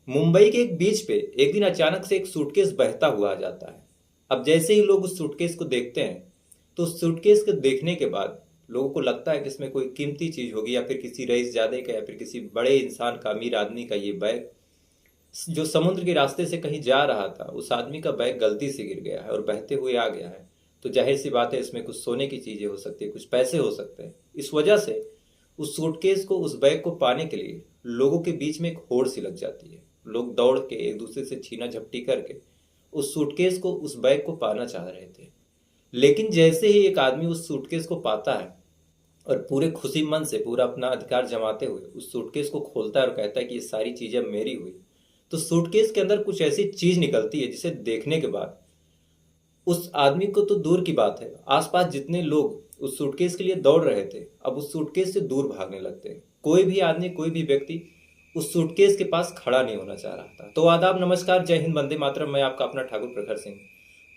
मुंबई के एक बीच पे एक दिन अचानक से एक सूटकेस बहता हुआ आ जाता है। अब जैसे ही लोग उस सूटकेस को देखते हैं तो उस सूटकेस को देखने के बाद लोगों को लगता है कि इसमें कोई कीमती चीज होगी, या फिर किसी रईसजादे का, या फिर किसी बड़े इंसान का, अमीर आदमी का ये बैग जो समुद्र के रास्ते से कहीं जा रहा था, उस आदमी का बैग गलती से गिर गया है और बहते हुए आ गया है। तो जाहिर सी बात है, इसमें कुछ सोने की चीजें हो सकती है, कुछ पैसे हो सकते हैं। इस वजह से उस सूटकेस को, उस बैग को पाने के लिए लोगों के बीच में एक होड़ सी लग जाती है। लोग दौड़ के एक दूसरे से छीना झपटी करके उस सूटकेस को, उस बैग को पाना चाह रहे थे। लेकिन जैसे ही एक आदमी उस सूटकेस को पाता है और पूरे खुशी मन से, पूरा अपना अधिकार जमाते हुए उस सूटकेस को खोलता है और कहता है कि ये सारी चीजें मेरी हुई, तो सूटकेस के अंदर कुछ ऐसी चीज निकलती है जिसे देखने के बाद उस आदमी को तो दूर की बात है, आसपास जितने लोग उस सूटकेस के लिए दौड़ रहे थे, अब उस सूटकेस से दूर भागने लगते हैं। कोई भी आदमी, कोई भी व्यक्ति उस सूटकेस के पास खड़ा नहीं होना चाह रहा था। तो आदाब, नमस्कार, जय हिंद, वंदे मातरम। मैं आपका अपना ठाकुर प्रखर सिंह।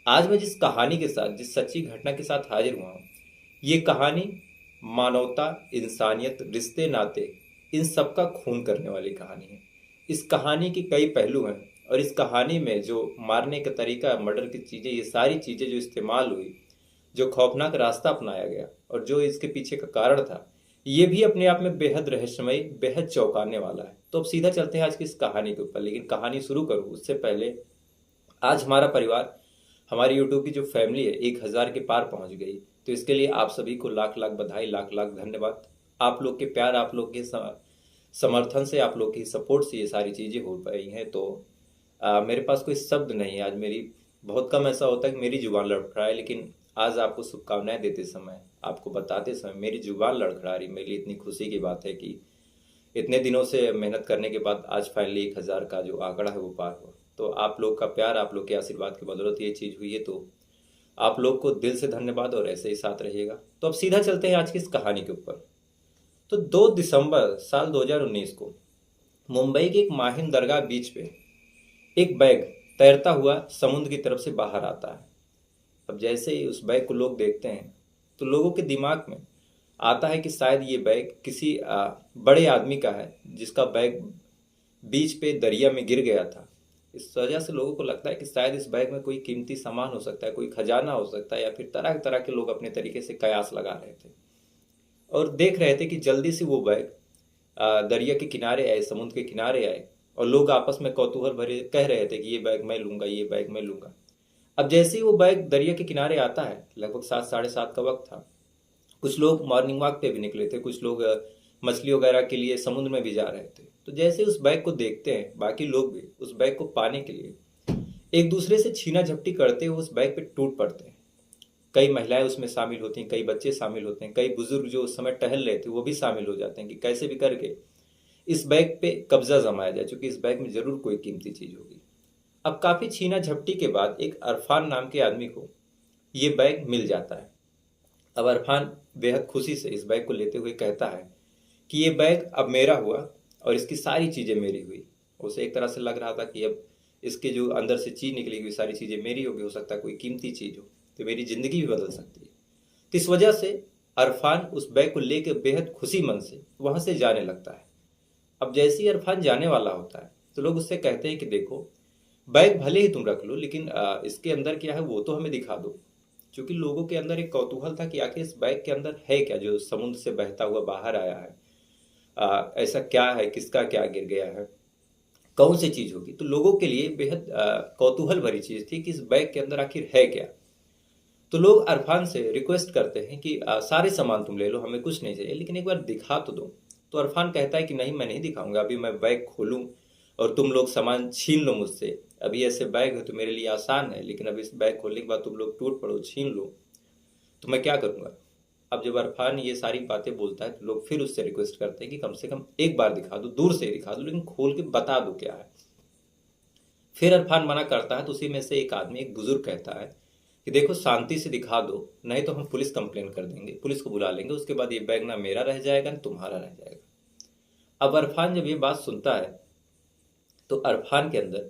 आज मैं जिस कहानी के साथ, जिस सच्ची घटना के साथ हाजिर हुआ हूँ, ये कहानी मानवता, इंसानियत, रिश्ते नाते, इन सब का खून करने वाली कहानी है। इस कहानी के कई पहलू हैं और इस कहानी में जो मारने का तरीका, मर्डर की चीज़ें, ये सारी चीज़ें जो इस्तेमाल हुई, जो खौफनाक रास्ता अपनाया गया और जो इसके पीछे का कारण था, ये भी अपने आप में बेहद रहस्यमयी, बेहद चौंकाने वाला है। तो अब सीधा चलते हैं आज की इस कहानी के ऊपर। लेकिन कहानी शुरू करूँ उससे पहले, आज हमारा परिवार, हमारी यूट्यूब की जो फैमिली है, 1,000 के पार पहुंच गई। तो इसके लिए आप सभी को लाख लाख बधाई, लाख लाख धन्यवाद। आप लोग के प्यार, आप लोग के समर्थन से, आप लोग की सपोर्ट से ये सारी चीज़ें हो पाई हैं। तो मेरे पास कोई शब्द नहीं है आज। मेरी बहुत कम ऐसा होता है कि मेरी जुबान लड़खड़ाए, लेकिन आज आपको शुभकामनाएं देते समय, आपको बताते समय मेरी जुबान लड़खड़ा रही। मेरे लिए इतनी खुशी की बात है कि इतने दिनों से मेहनत करने के बाद आज फाइनली 1,000 का जो आंकड़ा है वो पार हुआ। तो आप लोग का प्यार, आप लोग के आशीर्वाद की बदौलत ये चीज़ हुई है। तो आप लोग को दिल से धन्यवाद और ऐसे ही साथ रहिएगा। तो अब सीधा चलते हैं आज की इस कहानी के ऊपर। तो 2 दिसंबर साल 2019 को मुंबई के एक माहिम दरगाह बीच पे एक बैग तैरता हुआ समुद्र की तरफ से बाहर आता है। अब जैसे ही उस बैग को लोग देखते हैं तो लोगों के दिमाग में आता है कि शायद ये बैग किसी बड़े आदमी का है, जिसका बैग बीच पे दरिया में गिर गया था। इस वजह से लोगों को लगता है कि शायद इस बैग में कोई कीमती सामान हो सकता है, कोई खजाना हो सकता है, या फिर तरह तरह के लोग अपने तरीके से कयास लगा रहे थे और देख रहे थे कि जल्दी से वो बैग दरिया के किनारे आए, समुद्र के किनारे आए, और लोग आपस में कौतूहल भरे कह रहे थे कि ये बैग मैं लूंगा, ये बैग मैं लूंगा। अब जैसे ही वो बैग दरिया के किनारे आता है, लगभग 7, साढ़े 7 का वक्त था। कुछ लोग मॉर्निंग वॉक पे भी निकले थे, कुछ लोग मछली वगैरह के लिए समुद्र में भी जा रहे थे। तो जैसे उस बैग को देखते हैं, बाकी लोग भी उस बैग को पाने के लिए एक दूसरे से छीना झपटी करते हुए उस बैग पे टूट पड़ते हैं। कई महिलाएं उसमें शामिल होती हैं, कई बच्चे शामिल होते हैं, कई बुजुर्ग जो उस समय टहल रहे थे वो भी शामिल हो जाते हैं कि कैसे भी करके इस बैग पे कब्जा जमाया जाए, क्योंकि इस बैग में जरूर कोई कीमती चीज होगी। अब काफी छीना झपटी के बाद एक अरफान नाम के आदमी को ये बैग मिल जाता है। अब अरफान बेहद खुशी से इस बैग को लेते हुए कहता है कि ये बैग अब मेरा हुआ और इसकी सारी चीजें मेरी हुई। उसे एक तरह से लग रहा था कि अब इसके जो अंदर से चीज निकली हुई सारी चीजें मेरी होगी, हो सकता है कोई कीमती चीज हो, तो मेरी जिंदगी भी बदल सकती है। तो इस वजह से अरफान उस बैग को लेकर बेहद खुशी मन से वहां से जाने लगता है। अब जैसे ही अरफान जाने वाला होता है तो लोग उससे कहते हैं कि देखो, बैग भले ही तुम रख लो, लेकिन इसके अंदर क्या है वो तो हमें दिखा दो। क्योंकि लोगों के अंदर एक कौतूहल था कि आखिर इस बैग के अंदर है क्या जो समुद्र से बहता हुआ बाहर आया है। ऐसा क्या है, किसका क्या गिर गया है, कौन सी चीज होगी। तो लोगों के लिए बेहद कौतूहल भरी चीज थी कि इस बैग के अंदर आखिर है क्या। तो लोग अरफान से रिक्वेस्ट करते हैं कि सारे सामान तुम ले लो, हमें कुछ नहीं चाहिए, लेकिन एक बार दिखा तो दो। तो अरफान कहता है कि नहीं, मैं नहीं दिखाऊंगा, अभी मैं बैग खोलूं और तुम लोग सामान छीन लो मुझसे। अभी ऐसे बैग है तो मेरे लिए आसान है, लेकिन अब इस बैग खोलने के बाद तुम लोग टूट पड़ो, छीन लो, तो मैं क्या करूंगा। अब जब अरफान ये सारी बातें बोलता है तो लोग फिर उससे रिक्वेस्ट करते हैं कि कम से कम एक बार दिखा दो, दूर से दिखा दो, लेकिन खोल के बता दो क्या है। फिर अरफान मना करता है तो उसी में से एक आदमी, एक बुजुर्ग कहता है कि देखो, शांति से दिखा दो, नहीं तो हम पुलिस कंप्लेन कर देंगे, पुलिस को बुला लेंगे, उसके बाद ये बैग ना मेरा रह जाएगा ना तुम्हारा रह जाएगा। अब अरफान जब ये बात सुनता है तो अरफान के अंदर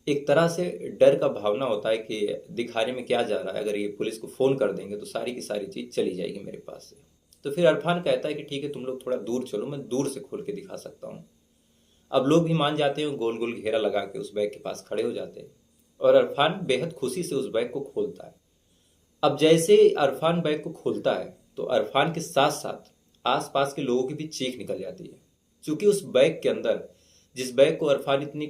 एक तरह से डर का भावना होता है कि दिखाने में क्या जा रहा है, अगर ये पुलिस को फोन कर देंगे तो सारी की सारी चीज चली जाएगी मेरे पास से। तो फिर अरफान कहता है कि ठीक है, तुम लोग थोड़ा दूर चलो, मैं दूर से खोल के दिखा सकता हूँ। अब लोग भी मान जाते हैं, गोल गोल घेरा लगा के उस बैग के पास खड़े हो जाते हैं और अरफान बेहद खुशी से उस बैग को खोलता है। अब जैसे ही अरफान बैग को खोलता है तो अरफान के साथ साथ आसपास के लोगों की भी चीख निकल जाती है, क्योंकि उस बैग के अंदर, जिस बैग को अरफान इतनी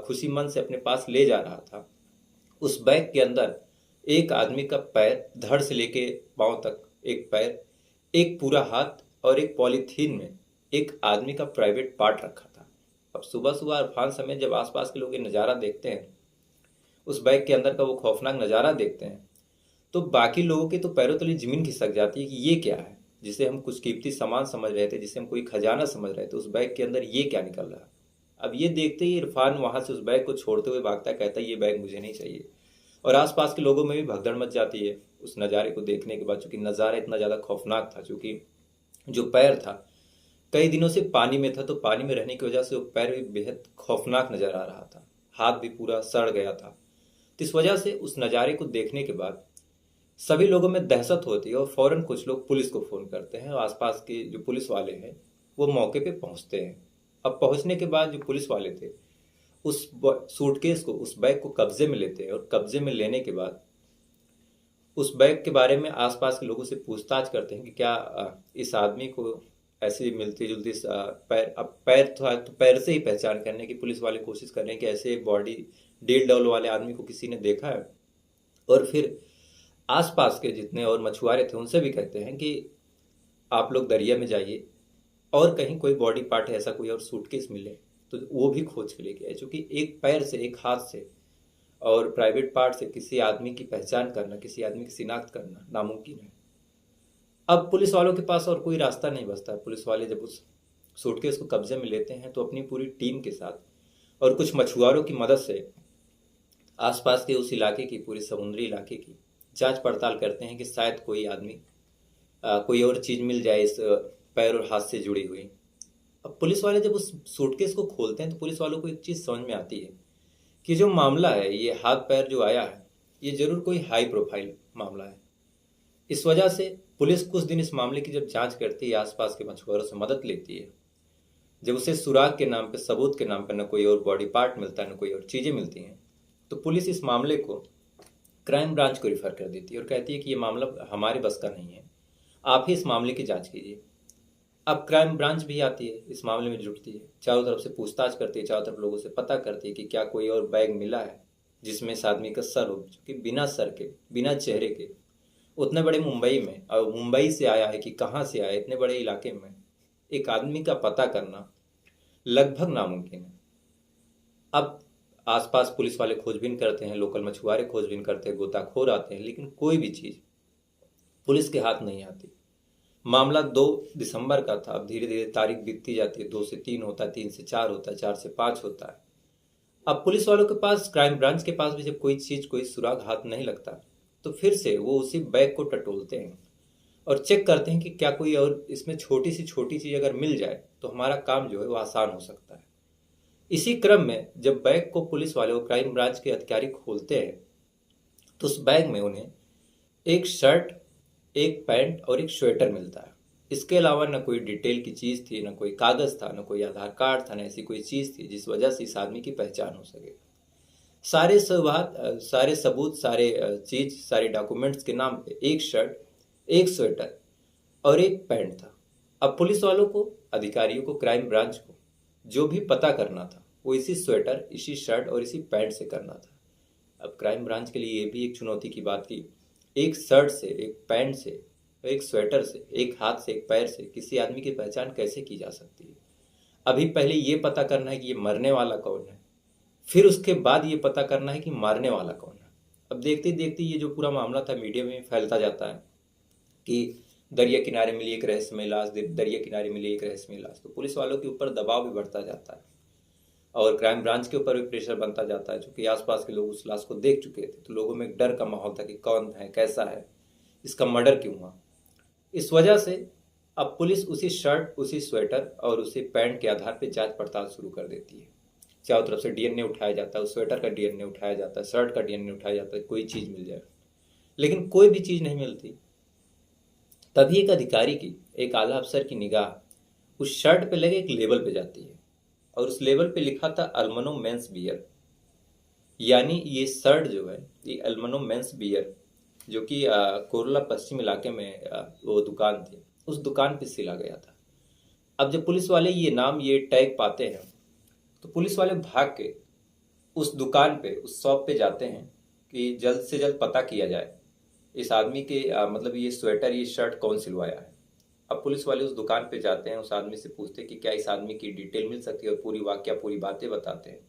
खुशी मन से अपने पास ले जा रहा था, उस बैग के अंदर एक आदमी का पैर, धड़ से लेके पांव तक एक पैर, एक पूरा हाथ और एक पॉलीथीन में एक आदमी का प्राइवेट पार्ट रखा था। अब सुबह सुबह अरफान समेत जब आसपास के लोग ये नज़ारा देखते हैं, उस बैग के अंदर का वो खौफनाक नज़ारा देखते हैं, तो बाकी लोगों के तो पैरों तले जमीन खिसक जाती है कि ये क्या है, जिसे हम कुछ कीमती सामान समझ रहे थे, जिसे हम कोई खजाना समझ रहे थे, उस बैग के अंदर ये क्या निकल रहा है। अब ये देखते ही इरफान वहां से उस बैग को छोड़ते हुए भागता है, कहता है ये बैग मुझे नहीं चाहिए। और आसपास के लोगों में भी भगदड़ मच जाती है उस नज़ारे को देखने के बाद, चूंकि नज़ारा इतना ज़्यादा खौफनाक था। चूंकि जो पैर था कई दिनों से पानी में था, तो पानी में रहने की वजह से वो पैर भी बेहद खौफनाक नजर आ रहा था, हाथ भी पूरा सड़ गया था। तो इस वजह से उस नज़ारे को देखने के बाद सभी लोगों में दहशत होती है और फौरन कुछ लोग पुलिस को फ़ोन करते हैं और आसपास के जो पुलिस वाले हैं वो मौके पे पहुंचते हैं। अब पहुंचने के बाद जो पुलिस वाले थे उस सूटकेस को, उस बैग को कब्जे में लेते हैं और कब्जे में लेने के बाद उस बैग के बारे में आसपास के लोगों से पूछताछ करते हैं कि क्या इस आदमी को ऐसी मिलती जुलती पैर, अब पैर था तो पैर से ही पहचान करने की पुलिस वाले कोशिश कर रहे हैं कि ऐसे बॉडी डील डॉल वाले आदमी को किसी ने देखा है। और फिर आसपास के जितने और मछुआरे थे उनसे भी कहते हैं कि आप लोग दरिया में जाइए और कहीं कोई बॉडी पार्ट है, ऐसा कोई और सूटकेस मिले तो वो भी खोज के लेके आए, क्योंकि एक पैर से, एक हाथ से और प्राइवेट पार्ट से किसी आदमी की पहचान करना, किसी आदमी की शिनाख्त करना नामुमकिन है। अब पुलिस वालों के पास और कोई रास्ता नहीं बचता। पुलिस वाले जब उस सूटकेस को कब्जे में लेते हैं तो अपनी पूरी टीम के साथ और कुछ मछुआरों की मदद से आसपास के उस इलाके की, पूरी समुद्री इलाके की जांच पड़ताल करते हैं कि शायद कोई आदमी, कोई और चीज़ मिल जाए इस पैर और हाथ से जुड़ी हुई। अब पुलिस वाले जब उस सूटकेस को खोलते हैं तो पुलिस वालों को एक चीज़ समझ में आती है कि जो मामला है, ये हाथ पैर जो आया है, ये जरूर कोई हाई प्रोफाइल मामला है। इस वजह से पुलिस कुछ दिन इस मामले की जब जांच करती है, आसपास के मछुआरों से मदद लेती है, जब उसे सुराग के नाम पे, सबूत के नाम पे न कोई और बॉडी पार्ट मिलता है, न कोई और चीज़ें मिलती हैं, तो पुलिस इस मामले को क्राइम ब्रांच को रिफर कर देती है और कहती है कि ये मामला हमारे बस का नहीं है, आप ही इस मामले की जांच कीजिए। अब क्राइम ब्रांच भी आती है, इस मामले में जुटती है, चारों तरफ से पूछताछ करती है, चारों तरफ लोगों से पता करती है कि क्या कोई और बैग मिला है जिसमें इस आदमी का सर हो, क्योंकि बिना सर के, बिना चेहरे के, उतने बड़े मुंबई में, और मुंबई से आया है कि कहाँ से आया, इतने बड़े इलाके में एक आदमी का पता करना लगभग नामुमकिन है। अब आसपास पुलिस वाले खोजबीन करते हैं, लोकल मछुआरे खोजबीन करते हैं, गोताखोर आते हैं, लेकिन कोई भी चीज़ पुलिस के हाथ नहीं आती। मामला 2 दिसंबर का था। अब धीरे धीरे तारीख बीतती जाती है, 2 से 3 होता है, 3 से 4 होता है, 4 से 5 होता है। अब पुलिस वालों के पास, क्राइम ब्रांच के पास भी जब कोई चीज़, कोई सुराग हाथ नहीं लगता, तो फिर से वो उसी बैग को टटोलते हैं और चेक करते हैं कि क्या कोई और इसमें छोटी सी छोटी चीज़ अगर मिल जाए तो हमारा काम जो है वो आसान हो सकता है। इसी क्रम में जब बैग को पुलिस वाले और क्राइम ब्रांच के अधिकारी खोलते हैं तो उस बैग में उन्हें एक शर्ट, एक पैंट और एक स्वेटर मिलता है। इसके अलावा न कोई डिटेल की चीज़ थी, न कोई कागज़ था, न कोई आधार कार्ड था, न ऐसी कोई चीज़ थी जिस वजह से इस आदमी की पहचान हो सके। सारे सारे सबूत, सारे चीज़, सारे डॉक्यूमेंट्स के नाम पे एक शर्ट, एक स्वेटर और एक पैंट था। अब पुलिस वालों को, अधिकारियों को, क्राइम ब्रांच को जो भी पता करना था वो इसी स्वेटर, इसी शर्ट और इसी पैंट से करना था। अब क्राइम ब्रांच के लिए ये भी एक चुनौती की बात थी, एक शर्ट से, एक पैंट से, एक स्वेटर से, एक हाथ से, एक पैर से किसी आदमी की पहचान कैसे की जा सकती है। अभी पहले ये पता करना है कि ये मरने वाला कौन है, फिर उसके बाद ये पता करना है कि मारने वाला कौन है। अब देखते देखते ये जो पूरा मामला था मीडिया में फैलता जाता है कि दरिया किनारे मिली एक रहस्यमय लाश, दरिया किनारे मिली एक रहस्यमय लाश, तो पुलिस वालों के ऊपर दबाव भी बढ़ता जाता है और क्राइम ब्रांच के ऊपर भी प्रेशर बनता जाता है, क्योंकि आसपास के लोग उस लाश को देख चुके थे, तो लोगों में एक डर का माहौल था कि कौन है, कैसा है, इसका मर्डर क्यों हुआ। इस वजह से अब पुलिस उसी शर्ट, उसी स्वेटर और उसी पैंट के आधार पर जांच पड़ताल शुरू कर देती है। चारों तरफ से डीएनए उठाया जाता है, उस स्वेटर का डीएनए उठाया जाता है, शर्ट का डीएनए उठाया जाता है, कोई चीज़ मिल जाए, लेकिन कोई भी चीज़ नहीं मिलती। तभी एक अधिकारी की, एक आला अफसर की निगाह उस शर्ट पे लगे एक लेबल पे जाती है। और उस लेबल पे लिखा था अल्मनो मेंस बियर। यानी ये शर्ट जो है, ये अल्मनो मेंस बियर, जो कि कोरला पश्चिम इलाके में वो दुकान थी, उस दुकान पे सिला गया था। अब जब पुलिस वाले ये नाम, ये टैग पाते हैं, तो पुलिस वाले भाग के उस दुकान पे, उस शॉप पे जाते हैं कि जल्द से जल्द पता किया जाए इस आदमी के मतलब ये स्वेटर, ये शर्ट कौन सिलवाया है। अब पुलिस वाले उस दुकान पे जाते हैं, उस आदमी से पूछते हैं कि क्या इस आदमी की डिटेल मिल सकती है, और पूरी वाकया, पूरी बातें बताते हैं।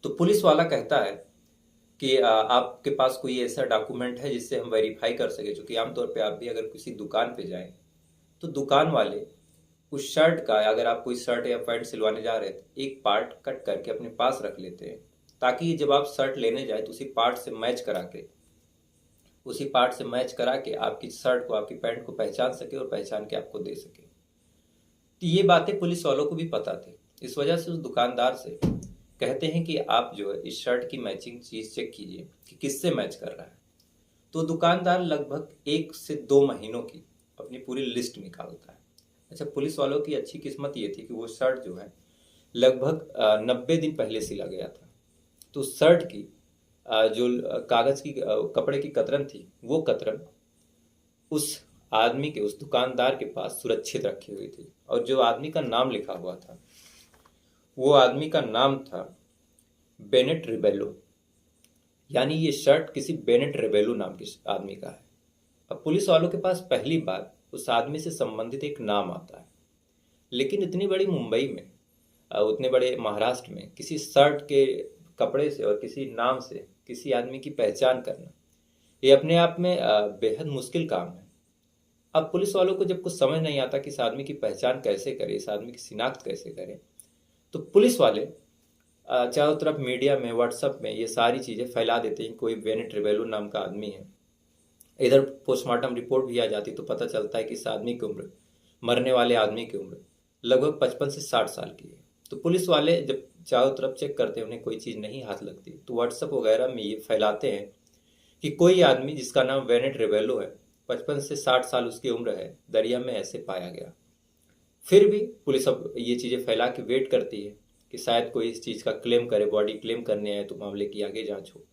तो पुलिस वाला कहता है कि आपके पास कोई ऐसा डॉक्यूमेंट है जिससे हम वेरीफाई कर सके, क्योंकि आमतौर पे आप भी अगर किसी दुकान पे जाएं तो दुकान वाले उस शर्ट का, अगर आप कोई शर्ट या पैंट सिलवाने जा रहे थे, एक पार्ट कट करके अपने पास रख लेते हैं, ताकि जब आप शर्ट लेने जाए तो उसी पार्ट से मैच करा के आपकी शर्ट को, आपकी पैंट को पहचान सके और पहचान के आपको दे सके। तो ये बातें पुलिस वालों को भी पता थी। इस वजह से उस दुकानदार से कहते हैं कि आप जो है इस शर्ट की मैचिंग चीज चेक कीजिए कि किससे मैच कर रहा है। तो दुकानदार लगभग 1 से 2 महीनों की अपनी पूरी लिस्ट निकालता है। अच्छा, पुलिस वालों की अच्छी किस्मत ये थी कि वो शर्ट जो है लगभग 90 दिन पहले सिला गया था। तो शर्ट की जो कागज की, कपड़े की कतरन थी, वो कतरन उस आदमी के, उस दुकानदार के पास सुरक्षित रखी हुई थी। और जो आदमी का नाम लिखा हुआ था, वो आदमी का नाम था बेनेट रिबेलो। यानी ये शर्ट किसी बेनेट रिबेलो नाम के आदमी का है। अब पुलिस वालों के पास पहली बार उस आदमी से संबंधित एक नाम आता है, लेकिन इतनी बड़ी मुंबई में, उतने बड़े महाराष्ट्र में, किसी शर्ट के कपड़े से और किसी नाम से किसी आदमी की पहचान करना, ये अपने आप में बेहद मुश्किल काम है। अब पुलिस वालों को जब कुछ समझ नहीं आता कि इस आदमी की पहचान कैसे करें, इस आदमी की शिनाख्त कैसे करें, तो पुलिस वाले चारों तरफ मीडिया में, व्हाट्सएप में ये सारी चीज़ें फैला देते हैं। कोई बेनेट रिबेलो नाम का आदमी है। इधर पोस्टमार्टम रिपोर्ट भी आ जाती तो पता चलता है कि इस आदमी की उम्र, मरने वाले आदमी की उम्र लगभग 55 से 60 साल की है। तो पुलिस वाले जब चारों तरफ चेक करते हैं, उन्हें कोई चीज़ नहीं हाथ लगती, तो व्हाट्सएप वगैरह में ये फैलाते हैं कि कोई आदमी जिसका नाम बेनेट रिबेलो है, 55 से 60 साल उसकी उम्र है, दरिया में ऐसे पाया गया। फिर भी पुलिस अब ये चीज़ें फैला के वेट करती है कि शायद कोई इस चीज़ का क्लेम करे, बॉडी क्लेम करने आए तो मामले की आगे जांच हो।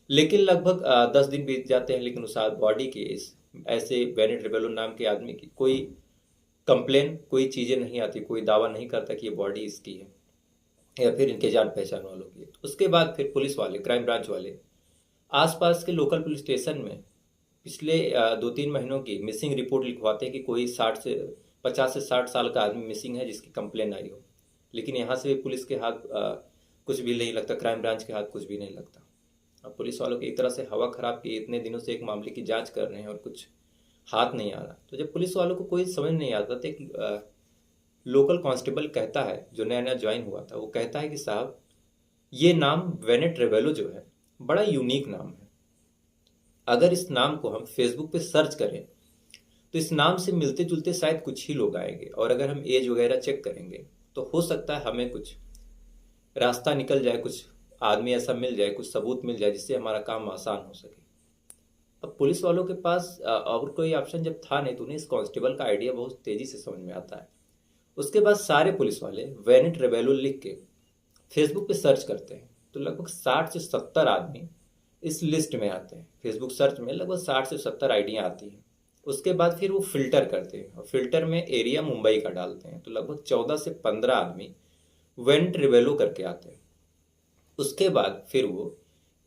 लेकिन लगभग 10 दिन बीत जाते हैं, लेकिन उस बॉडी के, इस ऐसे बेनेट रिबेलो नाम के आदमी की कोई कंप्लेन, कोई चीज़ें नहीं आती, कोई दावा नहीं करता कि ये बॉडी इसकी है या फिर इनके जान पहचान वालों की है। उसके बाद फिर पुलिस वाले, क्राइम ब्रांच वाले आसपास के लोकल पुलिस स्टेशन में पिछले 2-3 महीनों की मिसिंग रिपोर्ट लिखवाते हैं कि कोई 50 से 60 साल का आदमी मिसिंग है जिसकी कंप्लेन आई हो। लेकिन यहाँ से भी पुलिस के हाथ कुछ भी नहीं लगता, क्राइम ब्रांच के हाथ कुछ भी नहीं लगता। अब पुलिस वालों की एक तरह से हवा खराब की, इतने दिनों से एक मामले की जांच कर रहे हैं और कुछ हाथ नहीं आ रहा। तो जब पुलिस वालों को कोई समझ नहीं आता, तो एक लोकल कांस्टेबल कहता है, जो नया नया ज्वाइन हुआ था, वो कहता है कि साहब, ये नाम बेनेट रिबेलो जो है बड़ा यूनिक नाम है। अगर इस नाम को हम फेसबुक पे सर्च करें तो इस नाम से मिलते जुलते शायद कुछ ही लोग आएंगे, और अगर हम एज वगैरह चेक करेंगे तो हो सकता है हमें कुछ रास्ता निकल जाए, कुछ आदमी ऐसा मिल जाए, कुछ सबूत मिल जाए जिससे हमारा काम आसान हो सके। अब पुलिस वालों के पास और कोई ऑप्शन जब था नहीं, तो उन्हें इस कांस्टेबल का आइडिया बहुत तेजी से समझ में आता है। उसके बाद सारे पुलिस वाले बेनेट रिबेलो लिख के फेसबुक पे सर्च करते हैं, तो लगभग 60 से 70 आदमी इस लिस्ट में आते हैं। फेसबुक सर्च में लगभग 60 से 70 आइडियाँ आती हैं। उसके बाद फिर वो फिल्टर करते हैं, और फिल्टर में एरिया मुंबई का डालते हैं, तो लगभग 14 से 15 आदमी बेनेट रिबेलो करके आते हैं। उसके बाद फिर वो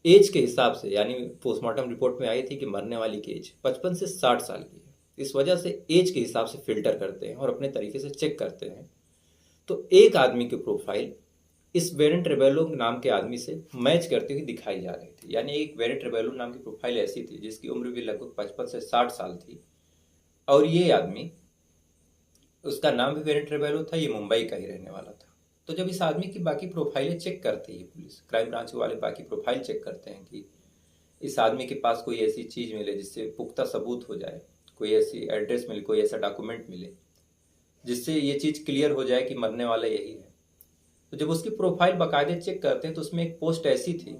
एज के हिसाब से, यानी पोस्टमार्टम रिपोर्ट में आई थी कि मरने वाली की एज 55 से 60 साल की है, इस वजह से एज के हिसाब से फिल्टर करते हैं और अपने तरीके से चेक करते हैं। तो एक आदमी की प्रोफाइल इस बेनेट रिबेलो नाम के आदमी से मैच करती हुई दिखाई जा रही थी। यानी एक बेनेट रिबेलो नाम की प्रोफाइल ऐसी थी जिसकी उम्र भी लगभग 55 से 60 साल थी, और ये आदमी, उसका नाम भी बेनेट रिबेलो था, ये मुंबई का ही रहने वाला था। तो जब इस आदमी की बाकी प्रोफाइलें चेक करती है पुलिस, क्राइम ब्रांच वाले बाकी प्रोफाइल चेक करते हैं कि इस आदमी के पास कोई ऐसी चीज़ मिले जिससे पुख्ता सबूत हो जाए, कोई ऐसी एड्रेस मिले, कोई ऐसा डॉक्यूमेंट मिले जिससे ये चीज़ क्लियर हो जाए कि मरने वाला यही है। तो जब उसकी प्रोफाइल बाकायदे चेक करते हैं, तो उसमें एक पोस्ट ऐसी थी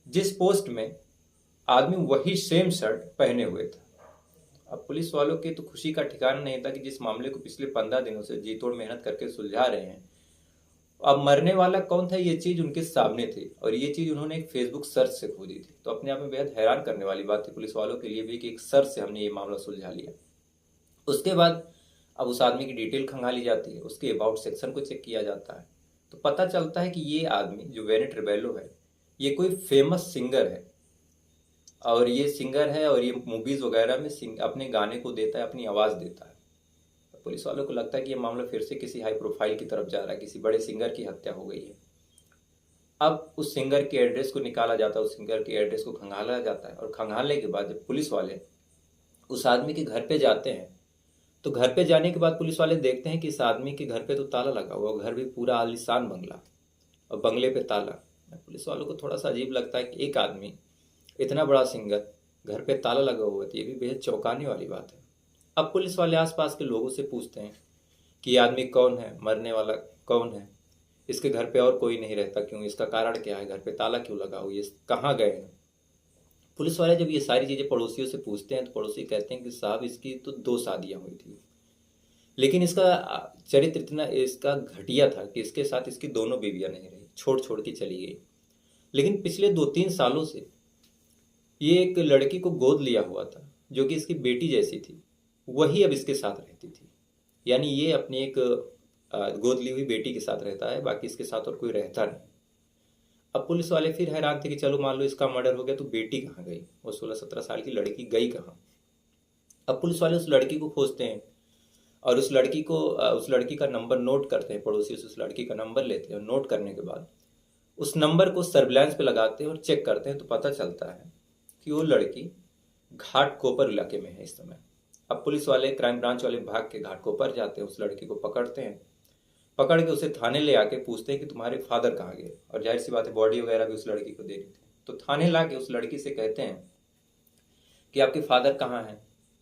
जिस पोस्ट में आदमी वही सेम शर्ट पहने हुए था। अब पुलिस वालों की तो खुशी का ठिकाना नहीं था कि जिस मामले को पिछले 15 दिनों से जी तोड़ मेहनत करके सुलझा रहे हैं, अब मरने वाला कौन था ये चीज उनके सामने थी, और ये चीज उन्होंने एक फेसबुक सर्च से खोजी थी। तो अपने आप में बेहद हैरान करने वाली बात थी पुलिस वालों के लिए भी कि एक सर्च से हमने ये मामला सुलझा लिया। उसके बाद अब उस आदमी की डिटेल खंगाली जाती है, उसके अबाउट सेक्शन को चेक किया जाता है, तो पता चलता है कि ये आदमी जो वेनेट रिबेलो है ये कोई फेमस सिंगर है, और ये सिंगर है और ये मूवीज वगैरह में अपने गाने को देता है, अपनी आवाज़ देता है। पुलिस वालों को लगता है कि ये मामला फिर से किसी हाई प्रोफाइल की तरफ जा रहा है, किसी बड़े सिंगर की हत्या हो गई है। अब उस सिंगर के एड्रेस को निकाला जाता है, उस सिंगर के एड्रेस को खंगाला जाता है, और खंगालने के बाद जब पुलिस वाले उस आदमी के घर पे जाते हैं, तो घर पे जाने के बाद पुलिस वाले देखते हैं कि इस आदमी के घर पे तो ताला लगा हुआ, घर भी पूरा आलीशान बंगला और बंगले पे ताला। पुलिस वालों को थोड़ा सा अजीब लगता है कि एक आदमी इतना बड़ा सिंगर घर पे ताला लगा हुआ था, ये भी बेहद चौंकाने वाली बात है। अब पुलिस वाले आसपास के लोगों से पूछते हैं कि ये आदमी कौन है, मरने वाला कौन है, इसके घर पे और कोई नहीं रहता क्यों, इसका कारण क्या है, घर पे ताला क्यों लगा हुआ, ये कहाँ गए हैं। पुलिस वाले जब ये सारी चीज़ें पड़ोसियों से पूछते हैं तो पड़ोसी कहते हैं कि साहब इसकी तो 2 शादियाँ हुई थी, लेकिन इसका चरित्र इतना इसका घटिया था कि इसके साथ इसकी दोनों बीवियाँ नहीं रही, छोड़ छोड़ के चली गई। लेकिन पिछले 2-3 सालों से ये एक लड़की को गोद लिया हुआ था जो कि इसकी बेटी जैसी थी, वही अब इसके साथ रहती थी। यानी ये अपनी एक गोद ली हुई बेटी के साथ रहता है, बाकी इसके साथ और कोई रहता नहीं। अब पुलिस वाले फिर हैरान थे कि चलो मान लो इसका मर्डर हो गया तो बेटी कहाँ गई, वो 16-17 साल की लड़की गई कहाँ। अब पुलिस वाले उस लड़की को खोजते हैं और उस लड़की का नंबर नोट करते हैं, पड़ोसियों से उस लड़की का नंबर लेते हैं, और नोट करने के बाद उस नंबर को सर्विलांस पे लगाते हैं और चेक करते हैं, तो पता चलता है कि वो लड़की घाटकोपर इलाके में है इस समय। अब पुलिस वाले क्राइम ब्रांच वाले भाग के घाटकोपर जाते हैं, उस लड़की को पकड़ते हैं, पकड़ के उसे थाने ले आके पूछते हैं कि तुम्हारे फादर कहाँ गए, और जाहिर सी बात है बॉडी वगैरह भी उस लड़की को दे रही थी। तो थाने ला के उस लड़की से कहते हैं कि आपके फादर कहाँ हैं।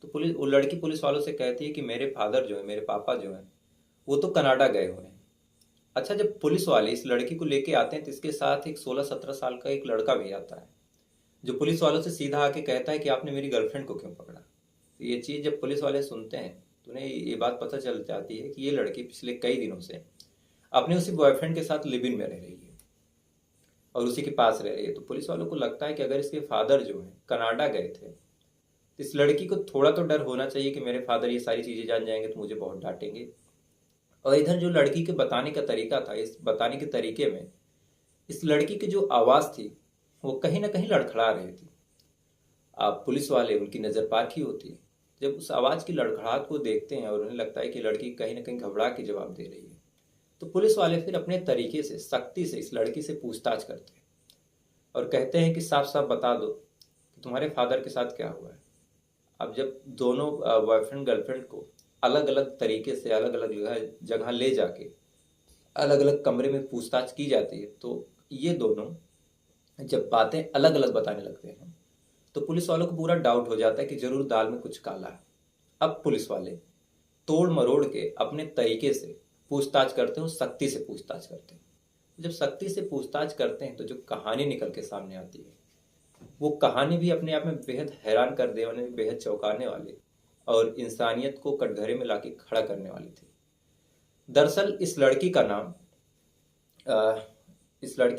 तो वो लड़की पुलिस वालों से कहती है कि मेरे फादर जो है, मेरे पापा जो हैं, वो तो कनाडा गए हुए हैं। अच्छा, जब पुलिस वाले इस लड़की को लेके आते हैं तो इसके साथ एक 16-17 साल का एक लड़का भी आता है, जो पुलिस वालों से सीधा आके कहता है कि आपने मेरी गर्लफ्रेंड को क्यों पकड़ा। तो ये चीज़ जब पुलिस वाले सुनते हैं तो उन्हें ये बात पता चल जाती है कि ये लड़की पिछले कई दिनों से अपने उसी बॉयफ्रेंड के साथ लिव इन में रह रही है और उसी के पास रह रही है। तो पुलिस वालों को लगता है कि अगर इसके फादर जो है कनाडा गए थे तो इस लड़की को थोड़ा तो डर होना चाहिए कि मेरे फादर ये सारी चीज़ें जान जाएंगे तो मुझे बहुत डांटेंगे। और इधर जो लड़की के बताने का तरीका था, इस बताने के तरीके में इस लड़की की जो आवाज़ थी वो कहीं ना कहीं लड़खड़ा रही थी। अब पुलिस वाले उनकी नज़र पारखी होती है, जब उस आवाज़ की लड़खड़ाहट को देखते हैं और उन्हें लगता है कि लड़की कहीं ना कहीं घबरा के जवाब दे रही है, तो पुलिस वाले फिर अपने तरीके से सख्ती से इस लड़की से पूछताछ करते हैं और कहते हैं कि साफ साफ बता दो कि तुम्हारे फादर के साथ क्या हुआ है। अब जब दोनों बॉयफ्रेंड गर्लफ्रेंड को अलग अलग तरीके से अलग अलग जगह ले जाके अलग अलग कमरे में पूछताछ की जाती है, तो ये दोनों जब बातें अलग अलग बताने लगते हैं तो पुलिस वालों को पूरा डाउट हो जाता है कि जरूर दाल में कुछ काला है। अब पुलिस वाले तोड़ मरोड़ के अपने तरीके से पूछताछ करते हैं, सख्ती से पूछताछ करते हैं। जब सख्ती से पूछताछ करते हैं तो जो कहानी निकल के सामने आती है वो कहानी भी अपने आप में बेहद हैरान कर देने वाली, बेहद चौंकाने वाली और इंसानियत को कटघरे में लाके खड़ा करने वाली थी। दरअसल इस लड़की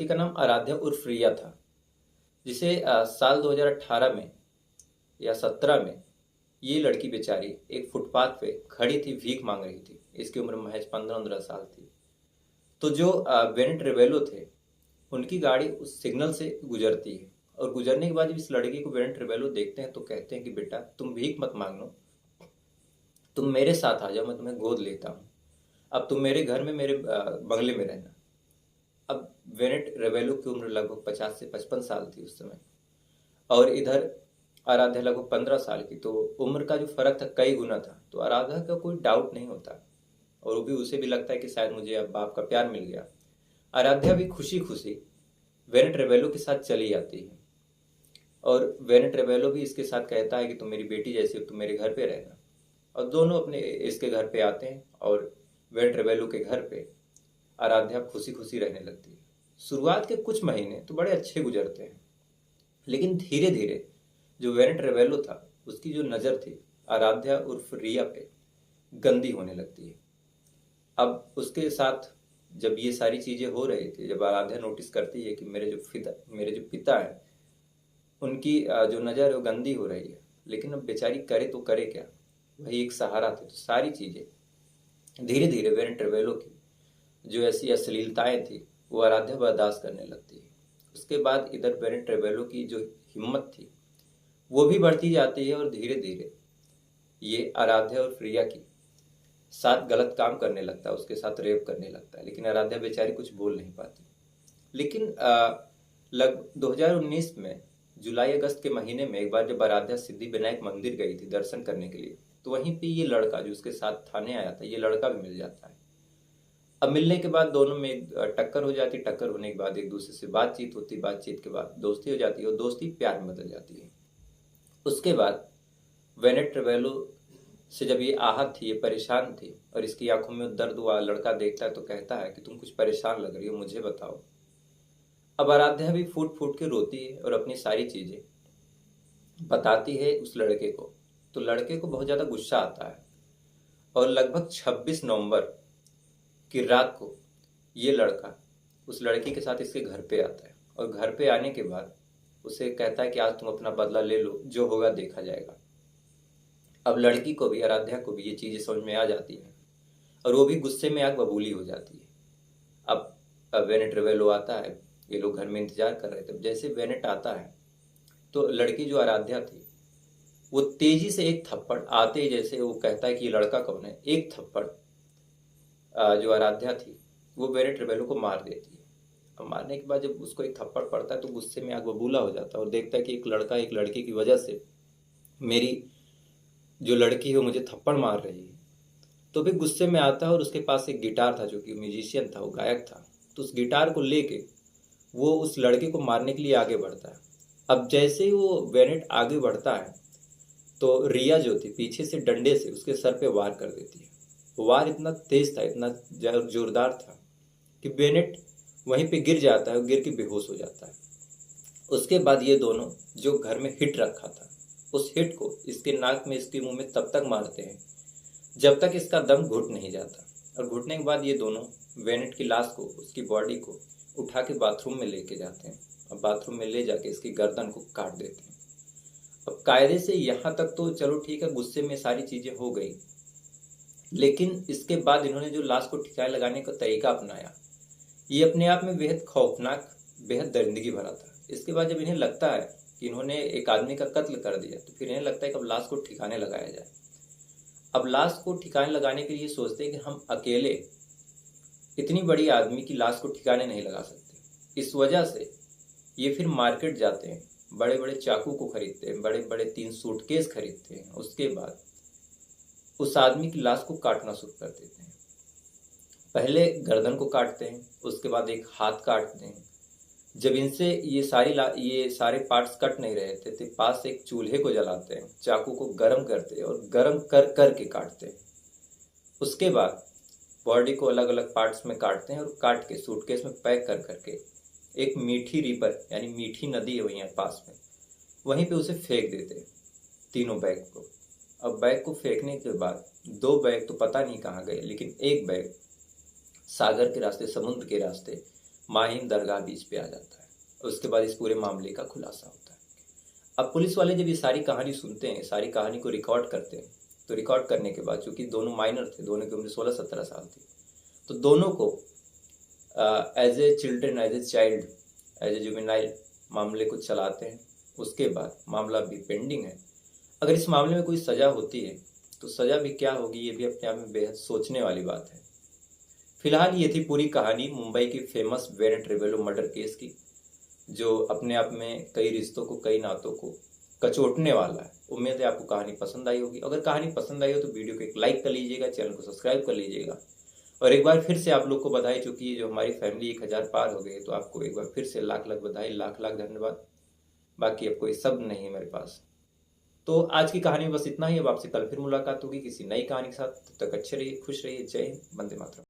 का नाम आराध्या उर्फ रिया था, जिसे साल 2018 में या 17 में ये लड़की बेचारी एक फुटपाथ पे खड़ी थी, भीख मांग रही थी। इसकी उम्र महज 15-15 साल थी। तो जो बेनेट रिबेलो थे उनकी गाड़ी उस सिग्नल से गुजरती है, और गुजरने के बाद जब इस लड़की को बेनेट रिबेलो देखते हैं तो कहते हैं कि बेटा तुम भीख मत मांगो, तुम मेरे साथ आ जाओ, मैं तुम्हें गोद लेता हूँ, अब तुम मेरे घर में मेरे बंगले में रहना। अब बेनेट रिबेलो की उम्र लगभग 50 से 55 साल थी उस समय, और इधर आराध्या लगभग 15 साल की। तो उम्र का जो फर्क था कई गुना था। तो आराध्या का कोई डाउट नहीं होता, और वो भी उसे भी लगता है कि शायद मुझे अब बाप का प्यार मिल गया। आराध्या भी खुशी खुशी बेनेट रिबेलो के साथ चली जाती है, और बेनेट रिबेलो भी इसके साथ कहता है कि तुम मेरी बेटी जैसी हो, तुम मेरे घर पे रहना। और दोनों अपने इसके घर पे आते हैं, और बेनेट रिबेलो के घर पे आराध्या खुशी खुशी रहने लगती है। शुरुआत के कुछ महीने तो बड़े अच्छे गुजरते हैं, लेकिन धीरे धीरे जो बेनेट रिबेलो था उसकी जो नज़र थी आराध्या उर्फ रिया पे गंदी होने लगती है। अब उसके साथ जब ये सारी चीज़ें हो रही थी, जब आराध्या नोटिस करती है कि मेरे जो पिता हैं उनकी जो नज़र है वो गंदी हो रही है, लेकिन अब बेचारी करे तो करे क्या, वही एक सहारा थे। तो सारी चीज़ें धीरे धीरे वेरेन ट्रेवेलो की जो ऐसी अश्लीलताएं थी वो आराध्या बर्दाश्त करने लगती है। उसके बाद इधर वेरेन ट्रेवेलो की जो हिम्मत थी वो भी बढ़ती जाती है और धीरे धीरे ये आराध्या और प्रिया की साथ गलत काम करने लगता है, उसके साथ रेप करने लगता है, लेकिन आराध्या बेचारी कुछ बोल नहीं पाती। लेकिन लग 2019 में जुलाई अगस्त के महीने में एक बार जब आराध्या सिद्धि विनायक मंदिर गई थी दर्शन करने के लिए, तो वहीं पे ये लड़का जो उसके साथ थाने आया था, ये लड़का भी मिल जाता है। अब मिलने के बाद दोनों में एक टक्कर हो जाती, टक्कर होने के बाद एक दूसरे से बातचीत होती, बातचीत के बाद दोस्ती हो जाती है और दोस्ती प्यार में बदल जाती है। उसके बाद वेनेट ट्रेवेलो से जब ये आहत थी, ये परेशान थी और इसकी आंखों में दर्द हुआ, लड़का देखता है तो कहता है कि तुम कुछ परेशान लग रही हो, मुझे बताओ। अब आराध्या भी फूट फूट के रोती है और अपनी सारी चीजें बताती है उस लड़के को। तो लड़के को बहुत ज्यादा गुस्सा आता है और लगभग 26 नवंबर की रात को ये लड़का उस लड़की के साथ इसके घर पे आता है और घर पे आने के बाद उसे कहता है कि आज तुम अपना बदला ले लो, जो होगा देखा जाएगा। अब लड़की को भी, आराध्या को भी ये चीजें समझ में आ जाती हैं और वो भी गुस्से में आग बबूली हो जाती है। अब वेनेट ट्रेवेलो आता है, ये लोग घर में इंतजार कर रहे थे। जैसे वेनेट आता है तो लड़की जो आराध्या थी वो तेजी से एक थप्पड़ आते ही, जैसे वो कहता है कि ये लड़का कौन है, एक थप्पड़ जो आराध्या थी वो वेनेट ट्रेवेलो को मार देती है। अब मारने के बाद जब उसको एक थप्पड़ पड़ता है तो गुस्से में आग बबूला हो जाता है और देखता है कि एक लड़का एक लड़की की वजह से मेरी जो लड़की है वो मुझे थप्पड़ मार रही है। तो भी गुस्से में आता है और उसके पास एक गिटार था, जो कि म्यूजिशियन था, वो गायक था। तो उस गिटार को लेके वो उस लड़के को मारने के लिए आगे बढ़ता है। अब जैसे ही वो वेनेट आगे बढ़ता है तो रिया जो थी पीछे से डंडे से उसके सर पे वार कर देती है। वार इतना तेज था, इतना जोरदार था कि वेनेट वहीं पे गिर जाता है और गिर के बेहोश हो जाता है। उसके बाद ये दोनों जो घर में हिट रखा था, उस हिट को इसके नाक में, इसके मुंह में तब तक मारते हैं जब तक इसका दम घुट नहीं जाता। और घुटने के बाद ये दोनों वेनेट की लाश को, उसकी बॉडी को उठा के बाथरूम में लेके जाते हैं। अब बाथरूम में ले जाके इसकी गर्दन को काट देते हैं। अब कायदे से यहाँ तक तो चलो ठीक है, गुस्से में सारी चीजें हो गई, लेकिन इसके बाद इन्होंने जो लाश को ठिकाने लगाने का तरीका अपनाया, ये अपने आप में बेहद खौफनाक, बेहद दरिंदगी भरा था। इसके बाद जब इन्हें लगता है कि इन्होंने एक आदमी का कत्ल कर दिया, तो फिर इन्हें लगता है कि अब लाश को ठिकाने लगाया जाए। अब लाश को ठिकाने लगाने के लिए सोचते हैं कि हम अकेले इतनी बड़ी आदमी की लाश को ठिकाने नहीं लगा सकते। इस वजह से ये फिर मार्केट जाते हैं, बड़े बड़े चाकू को खरीदते हैं, बड़े बड़े 3 सूटकेस खरीदते हैं। उसके बाद उस आदमी की लाश को काटना शुरू कर देते हैं। पहले गर्दन को काटते हैं, उसके बाद एक हाथ काटते हैं। जब इनसे ये सारे पार्ट्स कट नहीं रहे थे तो पास एक चूल्हे को जलाते हैं, चाकू को गर्म करते हैं और गर्म कर कर के काटते हैं। उसके बाद बॉडी को अलग अलग पार्ट्स में काटते हैं और काट के सूटकेस में पैक कर करके एक मीठी रिवर यानी मीठी नदी है वहीं पास में, वहीं पे उसे फेंक देते हैं, तीनों बैग को। अब बैग को फेंकने के बाद 2 बैग तो पता नहीं कहाँ गए, लेकिन एक बैग सागर के रास्ते, समुद्र के रास्ते माहिम दरगाह बीच पे आ जाता है। उसके बाद इस पूरे मामले का खुलासा होता है। अब पुलिस वाले जब ये सारी कहानी सुनते हैं, सारी कहानी को रिकॉर्ड करते हैं, तो रिकॉर्ड करने के बाद, चूंकि दोनों माइनर थे, दोनों की उम्र 16-17 साल थी, तो दोनों को as a children, as a child, as a juvenile मामले को चलाते हैं। उसके बाद मामला भी पेंडिंग है। अगर इस मामले में कोई सजा होती है तो सजा भी क्या होगी, ये भी अपने आप में बेहद सोचने वाली बात है। फिलहाल ये थी पूरी कहानी मुंबई की फेमस वेनेट ट्रेवेलो मर्डर केस की, जो अपने आप में कई रिश्तों को, कई नातों को कचोटने वाला है। उम्मीद है आपको कहानी पसंद आई होगी। अगर कहानी पसंद आई हो तो वीडियो को एक लाइक कर लीजिएगा, चैनल को सब्सक्राइब कर लीजिएगा। और एक बार फिर से आप लोग को बधाई, चूंकि जो हमारी फैमिली 1000 पार हो गई, तो आपको एक बार फिर से लाख लाख बधाई, लाख लाख धन्यवाद। बाकी अब कोई शब्द नहीं है मेरे पास। तो आज की कहानी में बस इतना ही। अब आपसे कल फिर मुलाकात होगी किसी नई कहानी के साथ। तब तक अच्छे रहिए, खुश रहिए। जय हिंद, वंदे मातरम।